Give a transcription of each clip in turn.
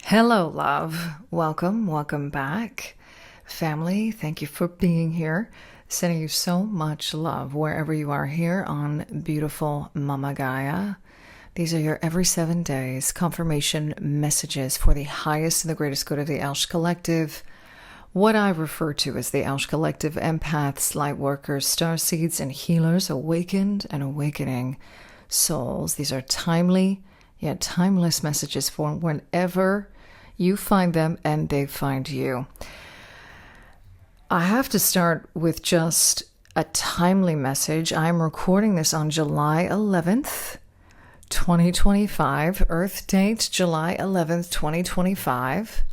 Hello, love. Welcome back. Family, thank you for being here. Sending you so much love wherever you are here on beautiful Mama Gaia. These are your every 7 days confirmation messages for the highest and the greatest good of the ELSH collective. What I refer to as the ELSH collective, empaths, lightworkers, starseeds, and healers, awakened and awakening souls. These are timely yet timeless messages for whenever you find them and they find you. I have to start with just a timely message. I'm recording this on July 11th, 2025. Earth date, July 11th, 2025.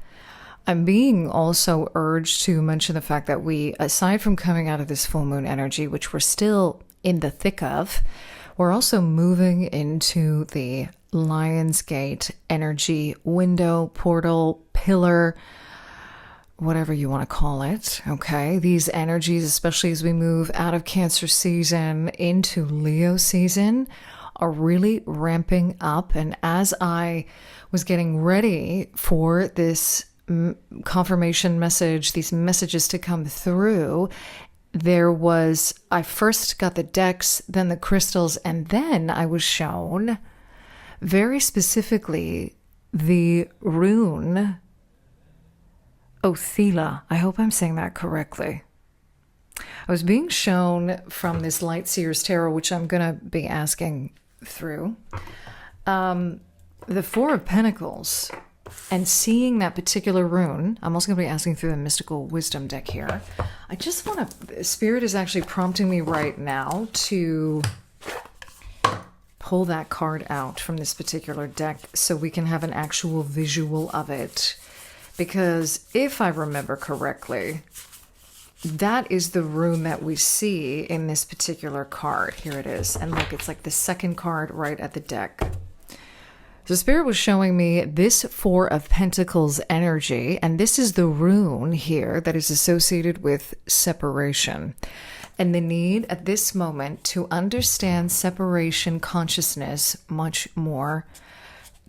I'm being also urged to mention the fact that we, aside from coming out of this full moon energy, which we're still in the thick of, we're also moving into the Lionsgate energy window, portal, pillar, whatever you want to call it. Okay. These energies, especially as we move out of Cancer season into Leo season, are really ramping up. And as I was getting ready for this confirmation message, these messages to come through, I first got the decks, then the crystals, and then I was shown very specifically the rune Othila. I hope I'm saying that correctly. I was being shown from this Light Seers Tarot, which I'm going to be asking through, the Four of Pentacles, and seeing that particular rune. I'm also going to be asking through the Mystical Wisdom deck here. I just want to, Spirit is actually prompting me right now to pull that card out from this particular deck so we can have an actual visual of it. Because if I remember correctly, that is the rune that we see in this particular card. Here it is. And look, it's like the second card right at the deck. So Spirit was showing me this Four of Pentacles energy, and this is the rune here that is associated with separation. And the need at this moment to understand separation consciousness much more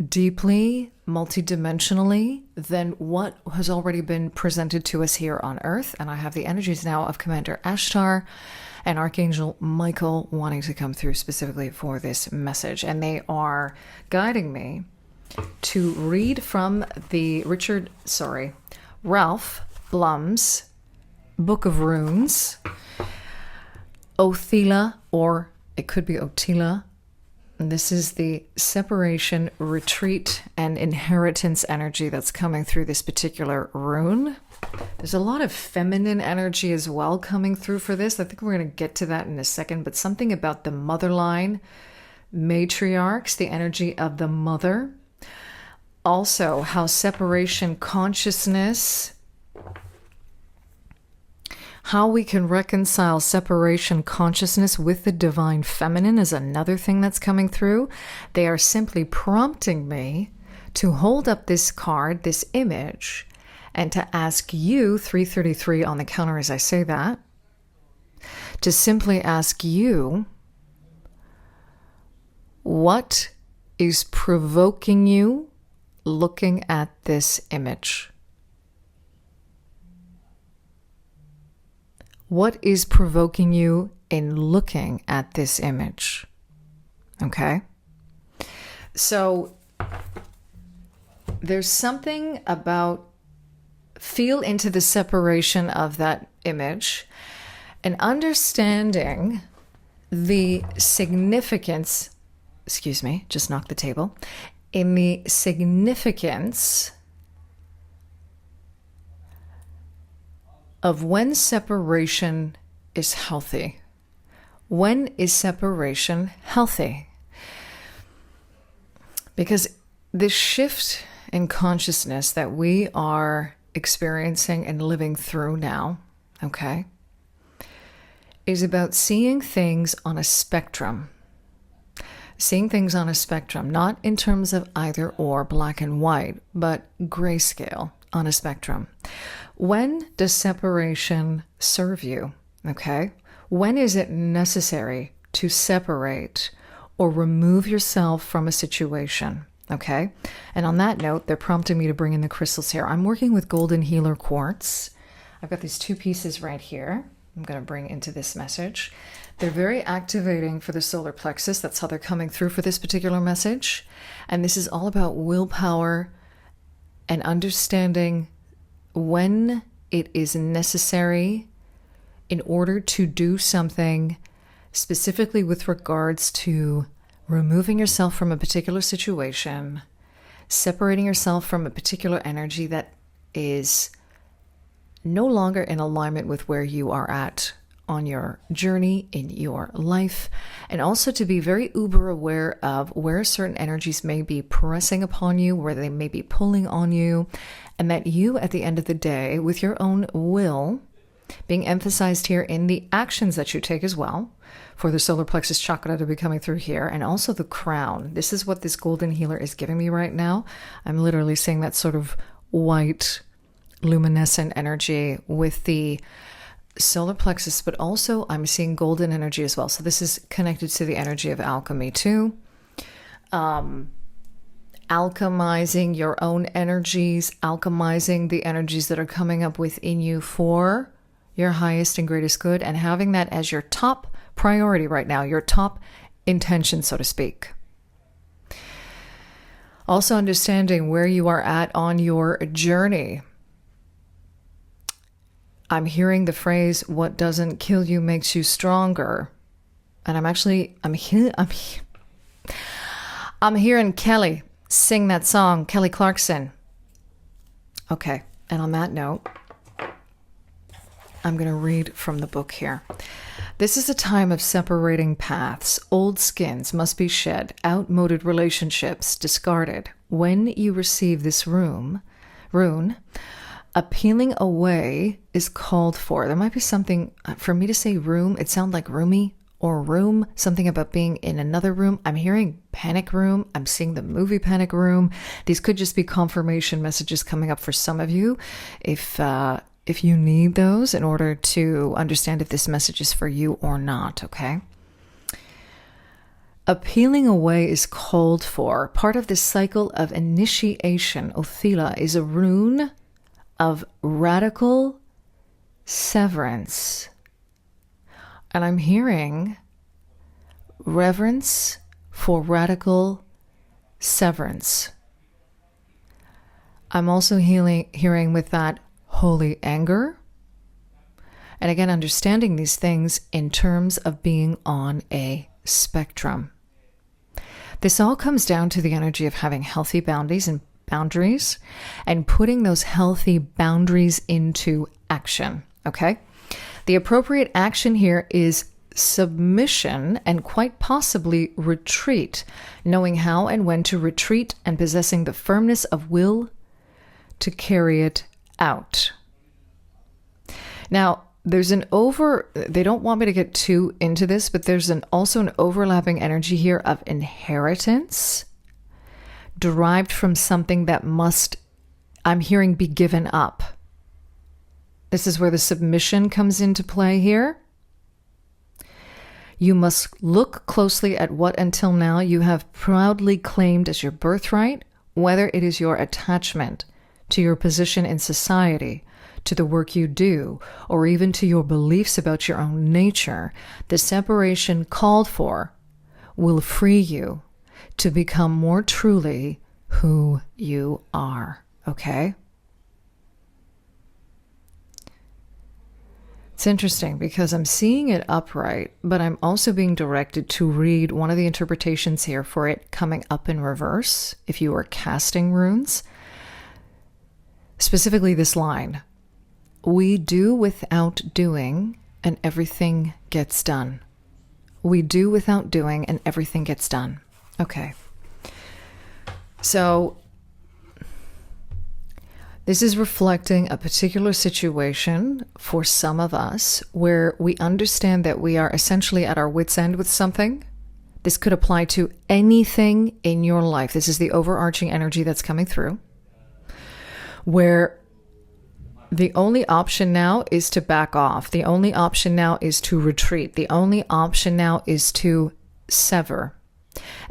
deeply, multidimensionally than what has already been presented to us here on Earth. And I have the energies now of Commander Ashtar and Archangel Michael wanting to come through specifically for this message. And they are guiding me to read from the Ralph Blum's Book of Runes, Othila, or it could be Otila. And this is the separation, retreat, and inheritance energy that's coming through this particular rune. There's a lot of feminine energy as well coming through for this. I think we're going to get to that in a second, but something about the mother line, matriarchs, the energy of the mother. Also, how separation consciousness, how we can reconcile separation consciousness with the divine feminine is another thing that's coming through. They are simply prompting me to hold up this card, this image, and to ask you, 333 on the counter as I say that, to simply ask you, what is provoking you looking at this image? What is provoking you in looking at this image? Okay. So there's something about feel into the separation of that image and understanding the significance, just knocked the table, in the significance of when separation is healthy. When is separation healthy? Because this shift in consciousness that we are experiencing and living through now, okay, is about seeing things on a spectrum. Seeing things on a spectrum, not in terms of either or, black and white, but grayscale on a spectrum. When does separation serve you? Okay. When is it necessary to separate or remove yourself from a situation? Okay. And on that note, they're prompting me to bring in the crystals here. I'm working with golden healer quartz. I've got these 2 pieces right here. I'm going to bring into this message. They're very activating for the solar plexus. That's how they're coming through for this particular message. And this is all about willpower and understanding when it is necessary in order to do something, specifically with regards to removing yourself from a particular situation, separating yourself from a particular energy that is no longer in alignment with where you are at on your journey in your life, and also to be very uber aware of where certain energies may be pressing upon you, where they may be pulling on you, and that you, at the end of the day, with your own will, being emphasized here in the actions that you take as well, for the solar plexus chakra to be coming through here, and also the crown. This is what this golden healer is giving me right now. I'm literally seeing that sort of white luminescent energy with the solar plexus, but also I'm seeing golden energy as well. So this is connected to the energy of alchemy too. Alchemizing your own energies, alchemizing the energies that are coming up within you for your highest and greatest good, and having that as your top priority right now, your top intention, so to speak. Also understanding where you are at on your journey. I'm hearing the phrase, what doesn't kill you makes you stronger. And I'm hearing Kelly sing that song, Kelly Clarkson. Okay, and on that note, I'm going to read from the book here. This is a time of separating paths. Old skins must be shed, outmoded relationships discarded. When you receive this rune, a peeling away is called for. There might be something, for me to say room, it sounds like roomy or room, something about being in another room. I'm hearing panic room. I'm seeing the movie Panic Room. These could just be confirmation messages coming up for some of you. If you need those in order to understand if this message is for you or not, okay? A peeling away is called for. Part of this cycle of initiation, Othila, is a rune of radical severance. And I'm hearing reverence for radical severance. I'm also hearing with that holy anger. And again, understanding these things in terms of being on a spectrum. This all comes down to the energy of having healthy boundaries and putting those healthy boundaries into action, okay? The appropriate action here is submission and quite possibly retreat, knowing how and when to retreat and possessing the firmness of will to carry it out. Now, they don't want me to get too into this, but there's also an overlapping energy here of inheritance derived from something that must, I'm hearing, be given up. This is where the submission comes into play here. You must look closely at what until now you have proudly claimed as your birthright, whether it is your attachment to your position in society, to the work you do, or even to your beliefs about your own nature. The separation called for will free you to become more truly who you are, okay? It's interesting because I'm seeing it upright, but I'm also being directed to read one of the interpretations here for it coming up in reverse, if you are casting runes. Specifically this line, we do without doing and everything gets done. We do without doing and everything gets done. Okay. So this is reflecting a particular situation for some of us where we understand that we are essentially at our wit's end with something. This could apply to anything in your life. This is the overarching energy that's coming through, where the only option now is to back off. The only option now is to retreat. The only option now is to sever.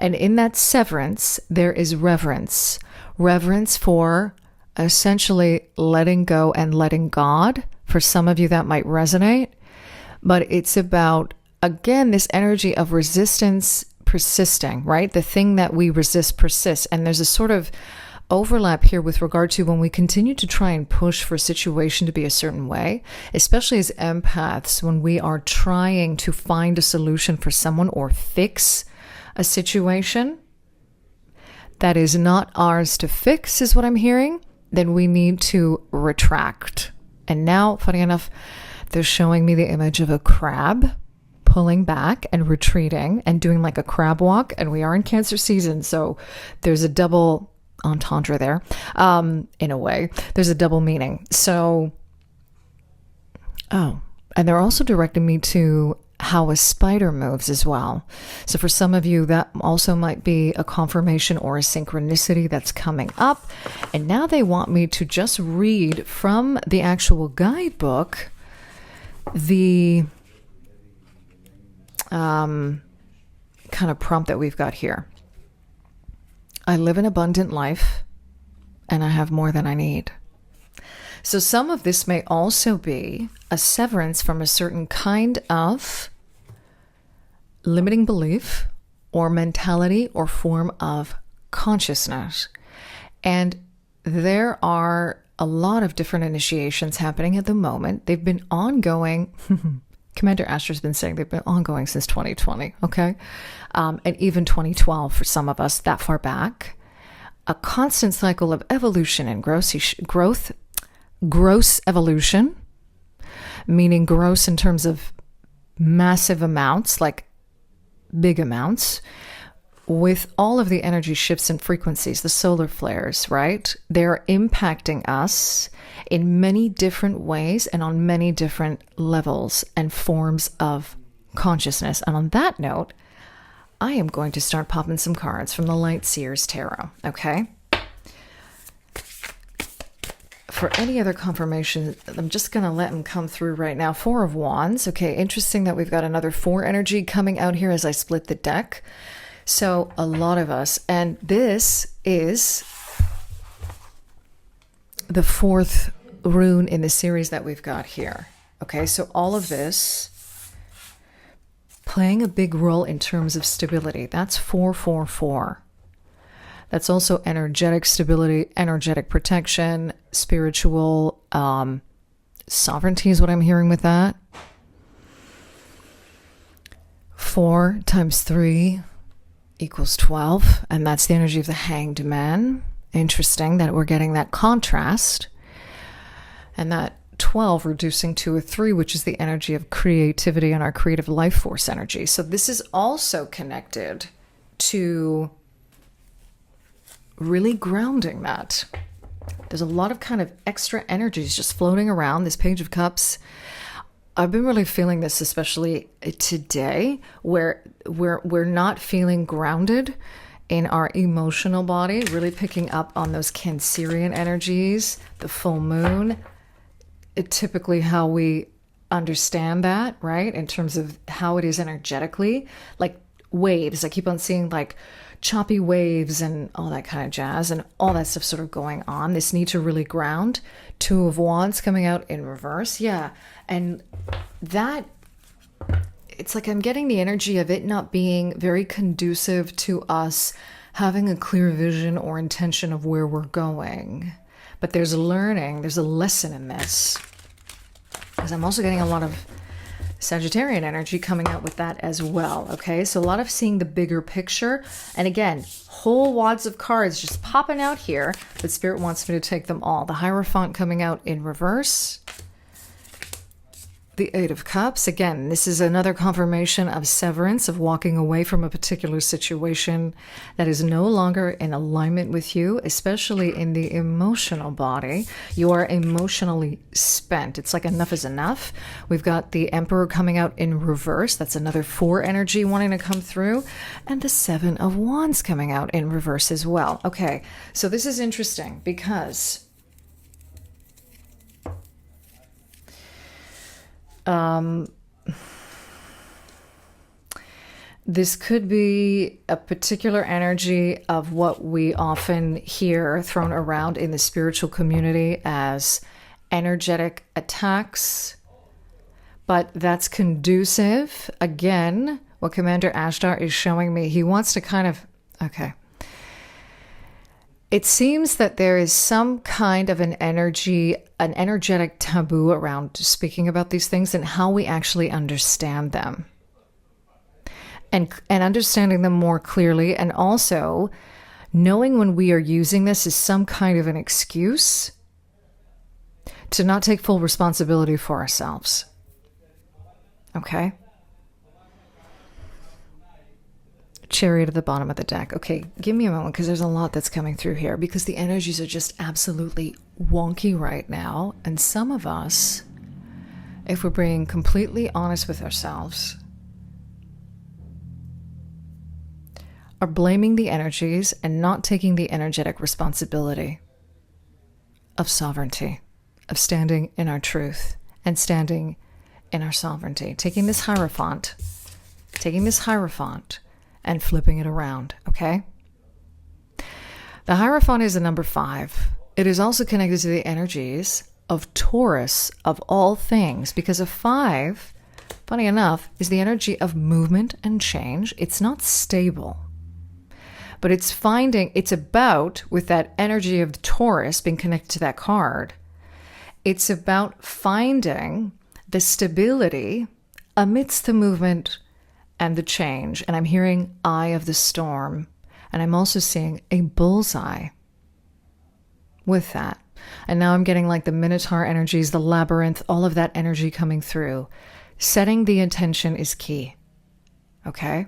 And in that severance, there is reverence. Reverence for essentially letting go and letting God. For some of you, that might resonate. But it's about, again, this energy of resistance persisting, right? The thing that we resist persists. And there's a sort of overlap here with regard to when we continue to try and push for a situation to be a certain way, especially as empaths, when we are trying to find a solution for someone or fix a situation that is not ours to fix, is what I'm hearing, then we need to retract. And now, funny enough, they're showing me the image of a crab pulling back and retreating and doing like a crab walk. And we are in Cancer season, so there's a double entendre there. In a way, there's a double meaning. So, and they're also directing me to how a spider moves as well. So for some of you, that also might be a confirmation or a synchronicity that's coming up. And now they want me to just read from the actual guidebook the kind of prompt that we've got here. I live an abundant life, and I have more than I need. So some of this may also be a severance from a certain kind of limiting belief or mentality or form of consciousness. And there are a lot of different initiations happening at the moment. They've been ongoing. Commander Ashtar's been saying they've been ongoing since 2020, okay? And even 2012 for some of us, that far back. A constant cycle of evolution and gross evolution, meaning gross in terms of massive amounts, like big amounts, with all of the energy shifts and frequencies, the solar flares, right? They're impacting us in many different ways and on many different levels and forms of consciousness. And on that note, I am going to start popping some cards from the Light Seers Tarot, okay? For any other confirmation, I'm just going to let them come through right now. Four of Wands. Okay, interesting that we've got another 4 energy coming out here as I split the deck. So a lot of us, and this is the 4th rune in the series that we've got here. Okay, so all of this playing a big role in terms of stability. That's 444. That's also energetic stability, energetic protection, spiritual sovereignty is what I'm hearing with that. 4 times 3 equals 12, and that's the energy of the Hanged Man. Interesting that we're getting that contrast. And that 12 reducing to a 3, which is the energy of creativity and our creative life force energy. So this is also connected to really grounding that. There's a lot of kind of extra energies just floating around this Page of Cups. I've been really feeling this, especially today, where we're not feeling grounded in our emotional body, really picking up on those Cancerian energies, the full moon, typically how we understand that, right? In terms of how it is energetically, like waves. I keep on seeing like choppy waves and all that kind of jazz and all that stuff sort of going on. This need to really ground. 2 of Wands coming out in reverse. Yeah. And that, it's like I'm getting the energy of it not being very conducive to us having a clear vision or intention of where we're going. But there's learning, there's a lesson in this. Because I'm also getting a lot of Sagittarian energy coming out with that as well, okay? So a lot of seeing the bigger picture. And again, whole wads of cards just popping out here, but Spirit wants me to take them all. The Hierophant coming out in reverse. The 8 of Cups. Again, this is another confirmation of severance, of walking away from a particular situation that is no longer in alignment with you, especially in the emotional body. You are emotionally spent. It's like enough is enough. We've got the Emperor coming out in reverse. That's another 4 energy wanting to come through. And the 7 of Wands coming out in reverse as well. Okay, so this is interesting because This could be a particular energy of what we often hear thrown around in the spiritual community as energetic attacks, but that's conducive. Again, what Commander Ashtar is showing me, he wants to kind of, okay. It seems that there is some kind of an energetic taboo around speaking about these things and how we actually understand them. And understanding them more clearly, and also knowing when we are using this as some kind of an excuse to not take full responsibility for ourselves. Okay? Chariot at the bottom of the deck. Okay, give me a moment because there's a lot that's coming through here because the energies are just absolutely wonky right now. And some of us, if we're being completely honest with ourselves, are blaming the energies and not taking the energetic responsibility of sovereignty, of standing in our truth and standing in our sovereignty. Taking this Hierophant and flipping it around, okay? The Hierophant is a number 5. It is also connected to the energies of Taurus, of all things, because a 5, funny enough, is the energy of movement and change. It's not stable, but it's about, with that energy of Taurus being connected to that card, it's about finding the stability amidst the movement and the change. And I'm hearing eye of the storm. And I'm also seeing a bullseye with that. And now I'm getting like the Minotaur energies, the labyrinth, all of that energy coming through. Setting the intention is key. Okay?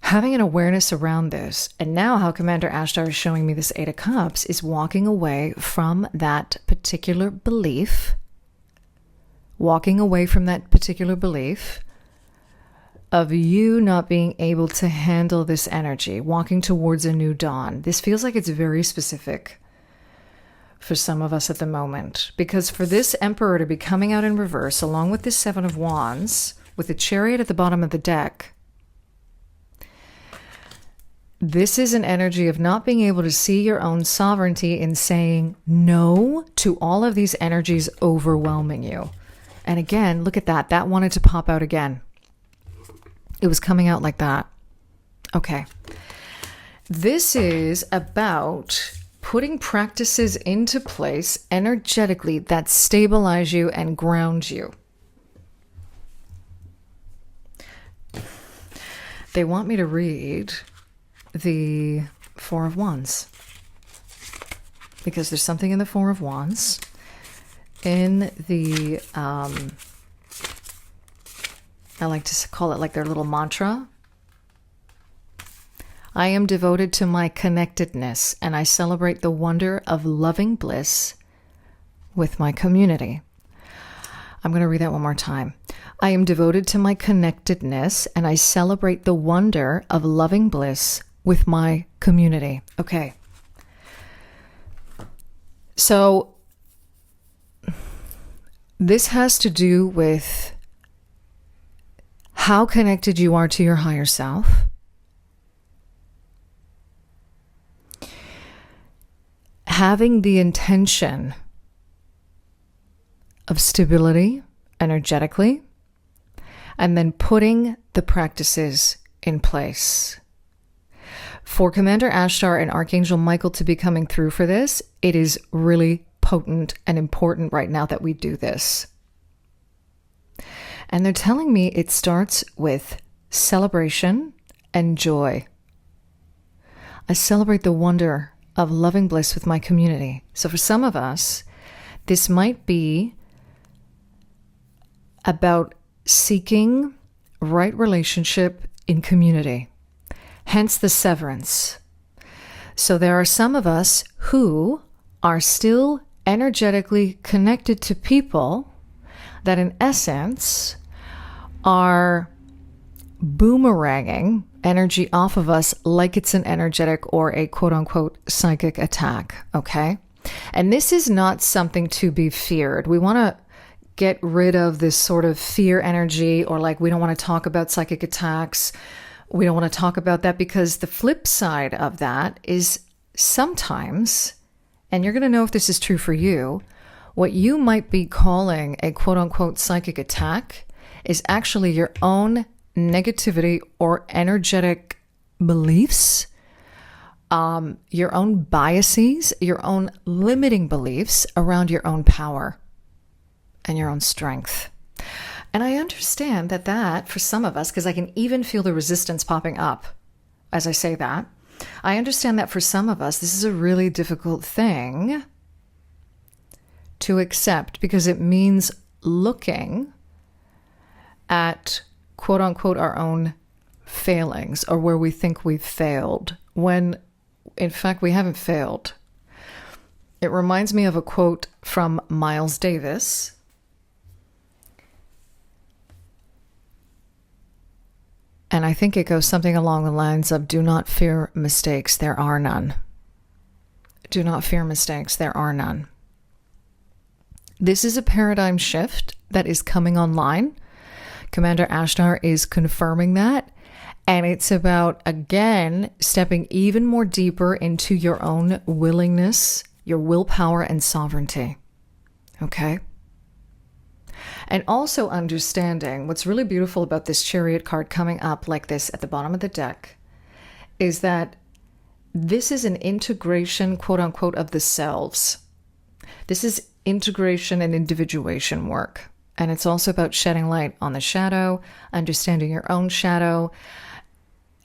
Having an awareness around this, and now how Commander Ashtar is showing me this 8 of Cups, is walking away from that particular belief. Walking away from that particular belief of you not being able to handle this energy, walking towards a new dawn. This feels like it's very specific for some of us at the moment, because for this Emperor to be coming out in reverse, along with this 7 of Wands, with the Chariot at the bottom of the deck, this is an energy of not being able to see your own sovereignty in saying no to all of these energies overwhelming you. And again, look at that. That wanted to pop out again. It was coming out like that. Okay. This is about putting practices into place energetically that stabilize you and ground you. They want me to read the 4 of Wands because there's something in the 4 of Wands in the I like to call it like their little mantra. I am devoted to my connectedness and I celebrate the wonder of loving bliss with my community. I'm going to read that one more time. I am devoted to my connectedness and I celebrate the wonder of loving bliss with my community. Okay. So this has to do with how connected you are to your higher self. Having the intention of stability energetically, and then putting the practices in place. For Commander Ashtar and Archangel Michael to be coming through for this, it is really potent and important right now that we do this. And they're telling me it starts with celebration and joy. I celebrate the wonder of loving bliss with my community. So for some of us, this might be about seeking right relationship in community, hence the severance. So there are some of us who are still energetically connected to people that in essence are boomeranging energy off of us like it's an energetic or a quote-unquote psychic attack, okay? And this is not something to be feared. We want to get rid of this sort of fear energy, or like, we don't want to talk about psychic attacks. We don't want to talk about that, because the flip side of that is sometimes, and you're going to know if this is true for you, what you might be calling a quote unquote psychic attack is actually your own negativity or energetic beliefs, your own biases, your own limiting beliefs around your own power and your own strength. And I understand that for some of us, because I can even feel the resistance popping up as I say that, I understand that for some of us, this is a really difficult thing to accept, because it means looking at quote unquote our own failings, or where we think we've failed, when in fact we haven't failed. It reminds me of a quote from Miles Davis. And I think it goes something along the lines of, do not fear mistakes, there are none. Do not fear mistakes, there are none. This is a paradigm shift that is coming online. Commander Ashtar is confirming that. And it's about, again, stepping even more deeper into your own willingness, your willpower and sovereignty. Okay? And also understanding what's really beautiful about this Chariot card coming up like this at the bottom of the deck is that this is an integration, quote unquote, of the selves. This is integration and individuation work. And it's also about shedding light on the shadow, understanding your own shadow,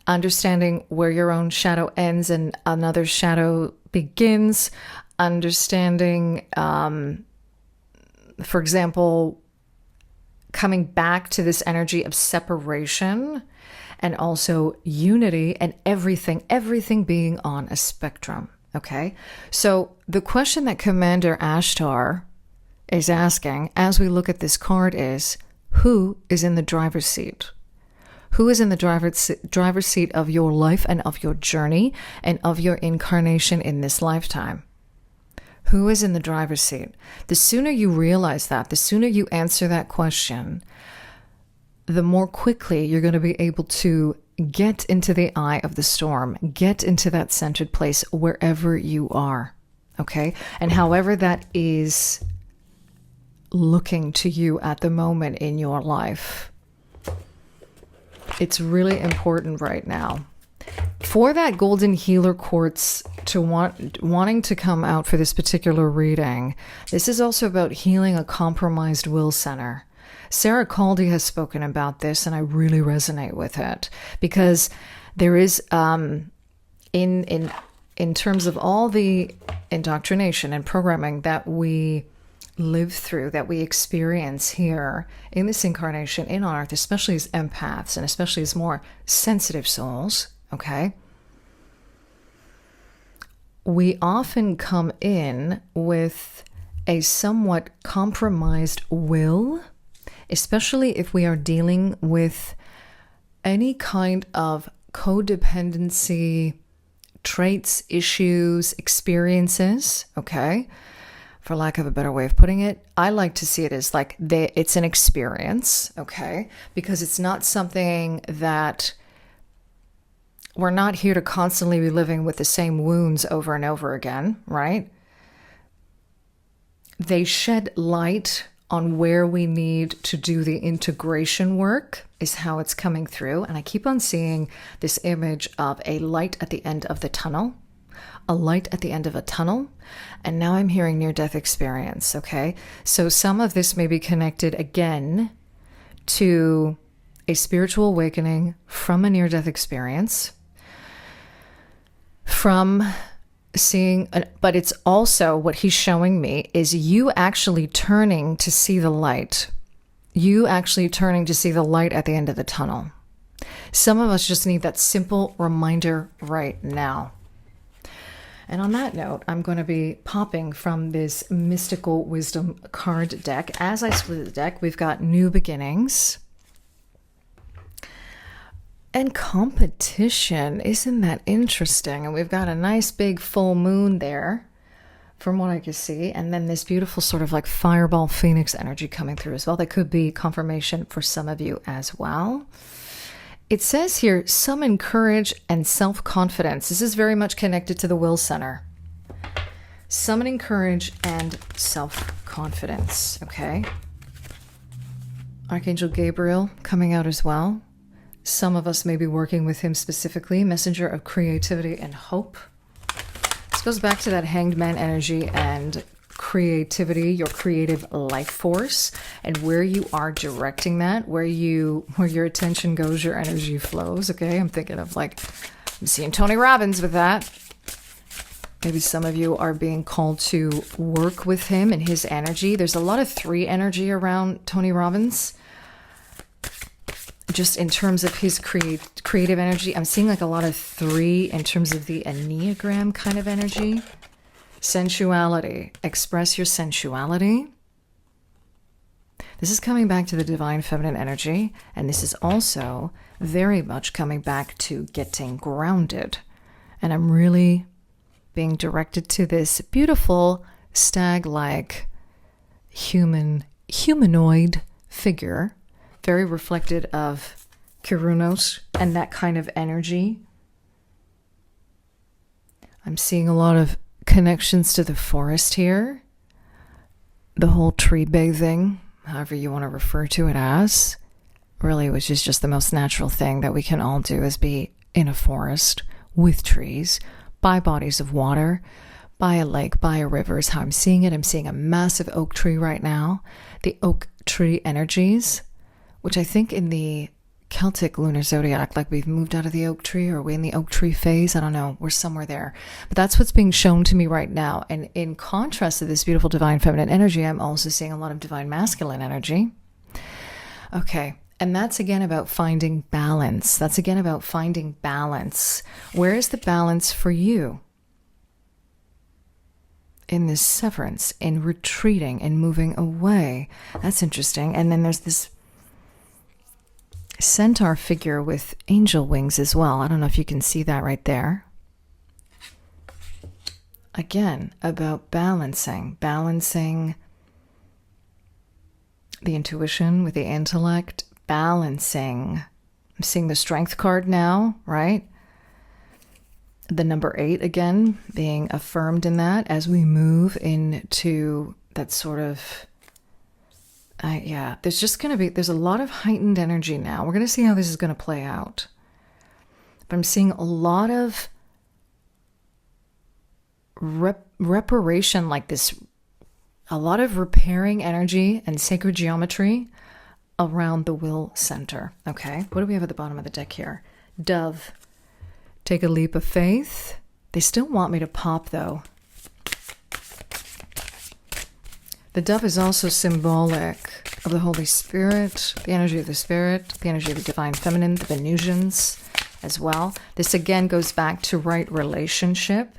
understanding where your own shadow ends and another shadow begins, understanding, for example, coming back to this energy of separation and also unity, and everything being on a spectrum. Okay. So the question that Commander Ashtar is asking as we look at this card is, who is in the driver's seat? Who is in the driver's seat of your life and of your journey and of your incarnation in this lifetime? Who is in the driver's seat? The sooner you realize that, the sooner you answer that question, the more quickly you're going to be able to get into the eye of the storm, get into that centered place wherever you are, okay? And however that is looking to you at the moment in your life, it's really important right now. For that golden healer quartz to wanting to come out for this particular reading, this is also about healing a compromised will center. Sarah Caldy has spoken about this, and I really resonate with it, because there is, in terms of all the indoctrination and programming that we live through, that we experience here in this incarnation in on Earth, especially as empaths and especially as more sensitive souls, okay? We often come in with a somewhat compromised will, especially if we are dealing with any kind of codependency traits, issues, experiences, okay? For lack of a better way of putting it, I like to see it as like it's an experience, okay? Because it's not something that we're not here to constantly be living with the same wounds over and over again, right? They shed light on where we need to do the integration work, is how it's coming through. And I keep on seeing this image of a light at the end of the tunnel, a light at the end of a tunnel. And now I'm hearing near-death experience, okay? So some of this may be connected again to a spiritual awakening from a near-death experience, from seeing, but it's also what he's showing me is you actually turning to see the light. You actually turning to see the light at the end of the tunnel. Some of us just need that simple reminder right now. And on that note, I'm going to be popping from this Mystical Wisdom card deck. As I split the deck, we've got New Beginnings and Competition. Isn't that interesting? And we've got a nice big full moon there from what I can see. And then this beautiful sort of like fireball phoenix energy coming through as well. That could be confirmation for some of you as well. It says here, summon courage and self-confidence. This is very much connected to the will center. Summoning courage and self-confidence, okay? Archangel Gabriel coming out as well. Some of us may be working with him specifically. Messenger of creativity and hope. This goes back to that Hanged Man energy and creativity, your creative life force, and where you are directing that, where your attention goes, your energy flows, okay? I'm thinking of like, I'm seeing Tony Robbins with that. Maybe some of you are being called to work with him and his energy. There's a lot of 3 energy around Tony Robbins. Just in terms of his creative energy, I'm seeing like a lot of 3 in terms of the Enneagram kind of energy. Sensuality. Express your sensuality. This is coming back to the divine feminine energy. And this is also very much coming back to getting grounded. And I'm really being directed to this beautiful stag-like humanoid figure, very reflected of Kirunos and that kind of energy. I'm seeing a lot of connections to the forest here, the whole tree bathing, however you want to refer to it as, really, which is just the most natural thing that we can all do, is be in a forest with trees, by bodies of water, by a lake, by a river is how I'm seeing it. I'm seeing a massive oak tree right now. The oak tree energies, which I think in the Celtic lunar zodiac, like we've moved out of the oak tree, or we're in the oak tree phase. I don't know. We're somewhere there. But that's what's being shown to me right now. And in contrast to this beautiful divine feminine energy, I'm also seeing a lot of divine masculine energy. Okay. And that's again about finding balance. That's again about finding balance. Where is the balance for you? In this severance, in retreating, in moving away. That's interesting. And then there's this centaur figure with angel wings as well. I don't know if you can see that right there. Again, about balancing the intuition with the intellect, balancing. I'm seeing the strength card now, right? The number 8 again being affirmed in that as we move into that sort of, there's a lot of heightened energy now. We're going to see how this is going to play out. But I'm seeing a lot of reparation like this, a lot of repairing energy and sacred geometry around the will center. Okay, what do we have at the bottom of the deck here? Dove. Take a leap of faith. They still want me to pop though. The dove is also symbolic of the Holy Spirit, the energy of the Spirit, the energy of the divine feminine, the Venusians as well. This again goes back to right relationship.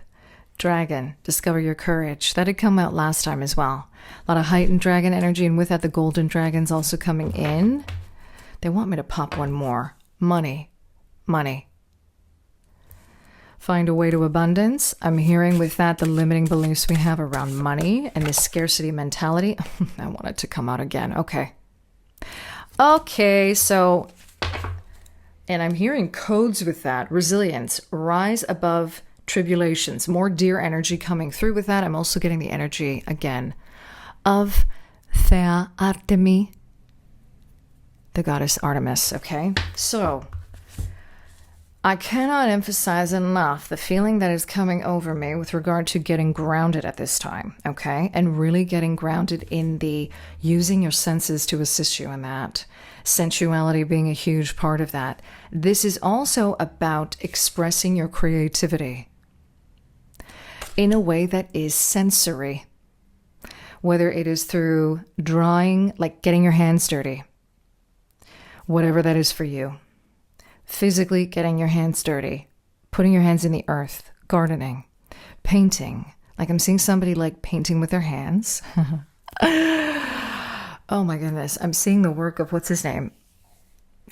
Dragon, discover your courage. That had come out last time as well. A lot of heightened dragon energy, and with that, the golden dragons also coming in. They want me to pop one more. Money. Find a way to abundance. I'm hearing with that the limiting beliefs we have around money and this scarcity mentality. I want it to come out again. Okay, so, and I'm hearing codes with that. Resilience, rise above tribulations, more deer energy coming through with that. I'm also getting the energy again of Thea Artemi, the goddess Artemis. Okay, so I cannot emphasize enough the feeling that is coming over me with regard to getting grounded at this time, okay? And really getting grounded in the using your senses to assist you in that. Sensuality being a huge part of that. This is also about expressing your creativity in a way that is sensory. Whether it is through drawing, like getting your hands dirty, whatever that is for you. Physically getting your hands dirty, putting your hands in the earth, gardening, painting. Like I'm seeing somebody like painting with their hands. Oh my goodness. I'm seeing the work of, what's his name?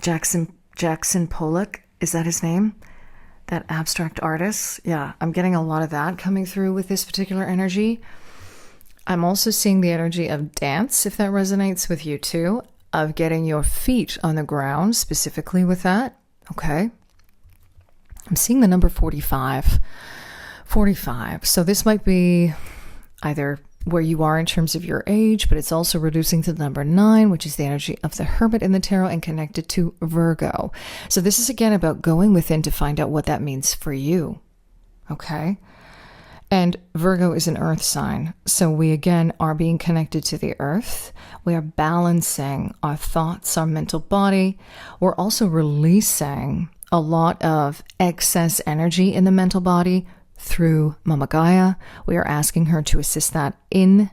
Jackson Pollock. Is that his name? That abstract artist. Yeah, I'm getting a lot of that coming through with this particular energy. I'm also seeing the energy of dance, if that resonates with you too, of getting your feet on the ground, specifically with that. Okay. I'm seeing the number 45. 45. So this might be either where you are in terms of your age, but it's also reducing to the number 9, which is the energy of the Hermit in the tarot and connected to Virgo. So this is again about going within to find out what that means for you. Okay. And Virgo is an earth sign. So we again are being connected to the earth. We are balancing our thoughts, our mental body. We're also releasing a lot of excess energy in the mental body through Mama Gaia. We are asking her to assist that in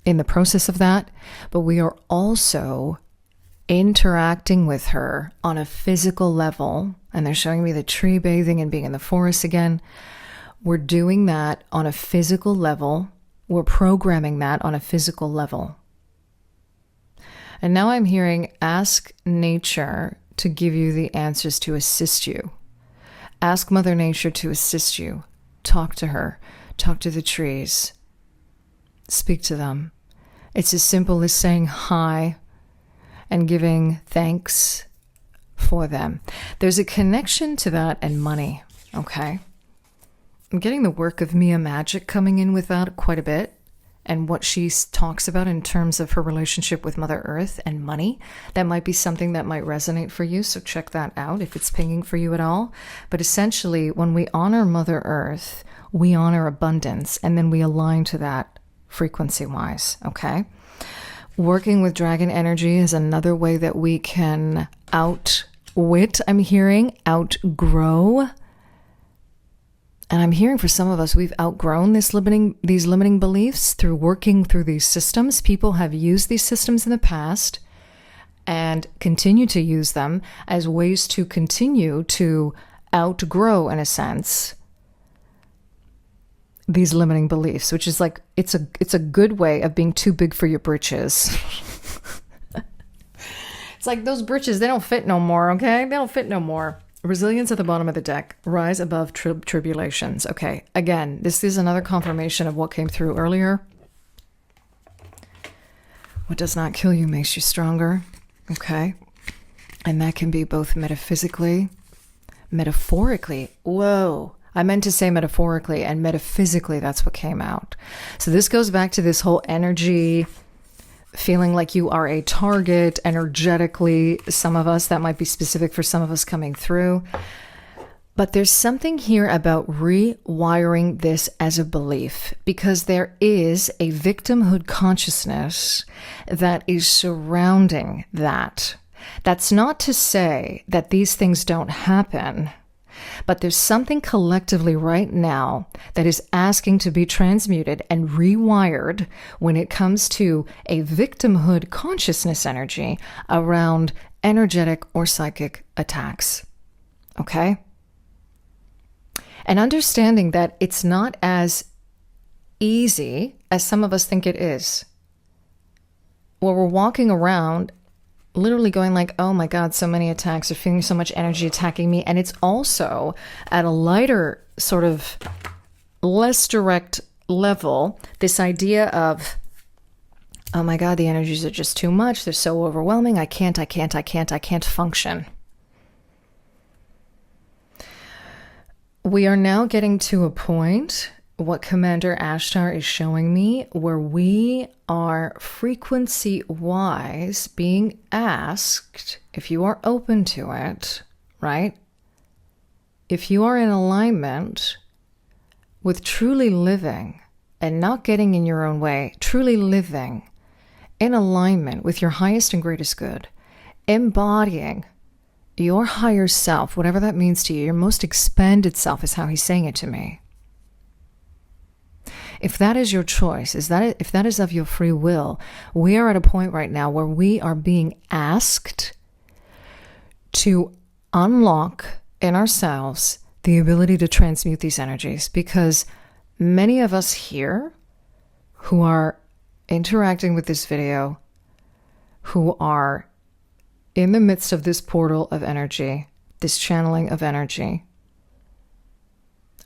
the process of that. But we are also interacting with her on a physical level. And they're showing me the tree bathing and being in the forest again. We're doing that on a physical level. We're programming that on a physical level. And now I'm hearing, ask nature to give you the answers to assist you. Ask Mother Nature to assist you. Talk to her. Talk to the trees. Speak to them. It's as simple as saying hi and giving thanks for them. There's a connection to that and money, okay? I'm getting the work of Mia Magic coming in with that quite a bit, and what she talks about in terms of her relationship with Mother Earth and money. That might be something that might resonate for you, so check that out if it's pinging for you at all. But essentially, when we honor Mother Earth, we honor abundance, and then we align to that frequency-wise, okay? Working with dragon energy is another way that we can outwit, I'm hearing, outgrow. And I'm hearing for some of us, we've outgrown these limiting beliefs through working through these systems. People have used these systems in the past and continue to use them as ways to continue to outgrow, in a sense, these limiting beliefs, which is like, it's a good way of being too big for your britches. It's like those britches, they don't fit no more, okay? They don't fit no more. Resilience at the bottom of the deck. Rise above tribulations. Okay, again, this is another confirmation of what came through earlier. What does not kill you makes you stronger. Okay? And that can be both metaphysically, metaphorically. Whoa. I meant to say metaphorically, and metaphysically, that's what came out. So this goes back to this whole energy, feeling like you are a target energetically. Some of us, that might be specific for some of us coming through. But there's something here about rewiring this as a belief, because there is a victimhood consciousness that is surrounding that. That's not to say that these things don't happen, but there's something collectively right now that is asking to be transmuted and rewired when it comes to a victimhood consciousness energy around energetic or psychic attacks. Okay? And understanding that it's not as easy as some of us think it is. Where we're walking around literally going like, oh my God, so many attacks, are feeling so much energy attacking me. And it's also at a lighter, sort of less direct level, this idea of, oh my God, the energies are just too much. They're so overwhelming. I can't function. We are now getting to a point, what Commander Ashtar is showing me, where we are frequency-wise being asked, if you are open to it, right? If you are in alignment with truly living and not getting in your own way, truly living in alignment with your highest and greatest good, embodying your higher self, whatever that means to you, your most expanded self is how he's saying it to me. If that is your choice, if that is of your free will, we are at a point right now where we are being asked to unlock in ourselves the ability to transmute these energies, because many of us here who are interacting with this video, who are in the midst of this portal of energy, this channeling of energy,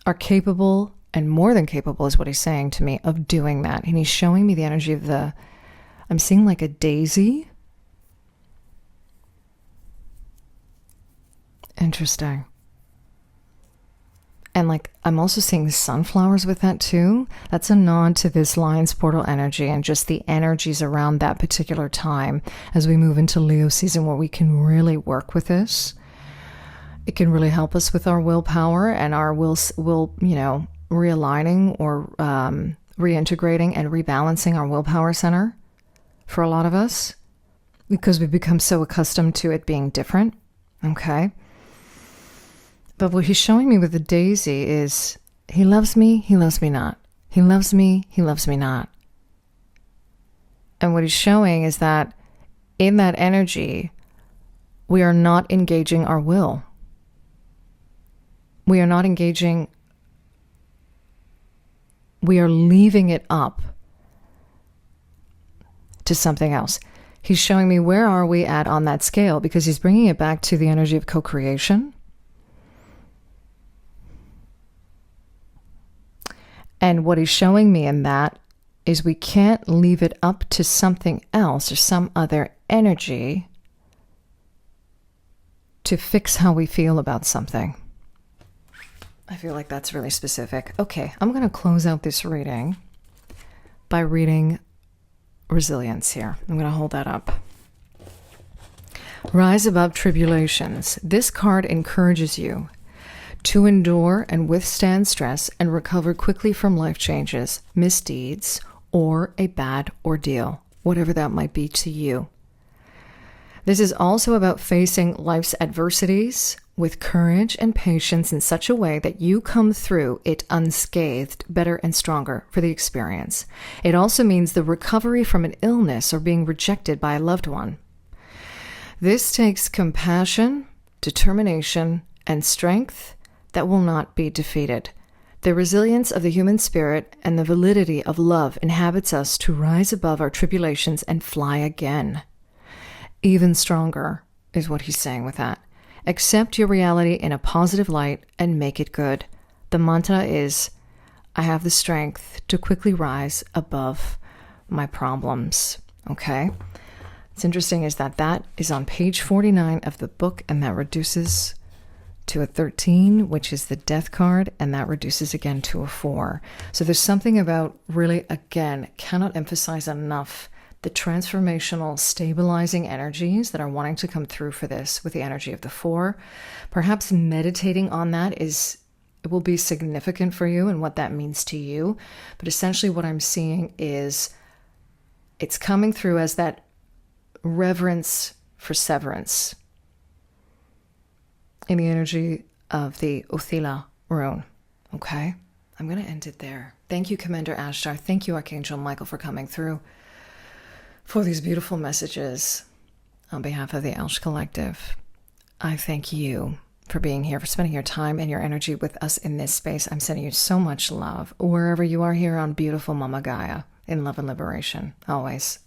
are capable and more than capable is what he's saying to me of doing that. And he's showing me the energy of I'm seeing like a daisy. Interesting. And like, I'm also seeing sunflowers with that too. That's a nod to this Lion's Portal energy and just the energies around that particular time as we move into Leo season, where we can really work with this. It can really help us with our willpower and our will, realigning or reintegrating and rebalancing our willpower center for a lot of us, because we've become so accustomed to it being different. Okay. But what he's showing me with the daisy is he loves me not. He loves me not. And what he's showing is that in that energy, we are not engaging our will. We are not engaging, we are leaving it up to something else. He's showing me where are we at on that scale, because he's bringing it back to the energy of co-creation. And what he's showing me in that is we can't leave it up to something else or some other energy to fix how we feel about something. I feel like that's really specific. Okay, I'm going to close out this reading by reading Resilience here. I'm going to hold that up. Rise above tribulations. This card encourages you to endure and withstand stress and recover quickly from life changes, misdeeds, or a bad ordeal, whatever that might be to you. This is also about facing life's adversities with courage and patience in such a way that you come through it unscathed, better and stronger for the experience. It also means the recovery from an illness or being rejected by a loved one. This takes compassion, determination, and strength that will not be defeated. The resilience of the human spirit and the validity of love inhabits us to rise above our tribulations and fly again. Even stronger is what he's saying with that. Accept your reality in a positive light and make it good. The mantra is, I have the strength to quickly rise above my problems. Okay? What's interesting is that is on page 49 of the book, and that reduces to a 13, which is the death card, and that reduces again to a 4. So there's something about, really, again, cannot emphasize enough the transformational, stabilizing energies that are wanting to come through for this with the energy of the 4. Perhaps meditating on that it will be significant for you and what that means to you. But essentially what I'm seeing is it's coming through as that reverence for severance in the energy of the Othila rune. Okay? I'm going to end it there. Thank you, Commander Ashtar. Thank you, Archangel Michael, for coming through for these beautiful messages on behalf of the ELSH Collective. I thank you for being here, for spending your time and your energy with us in this space. I'm sending you so much love wherever you are here on beautiful Mama Gaia, in love and liberation, always.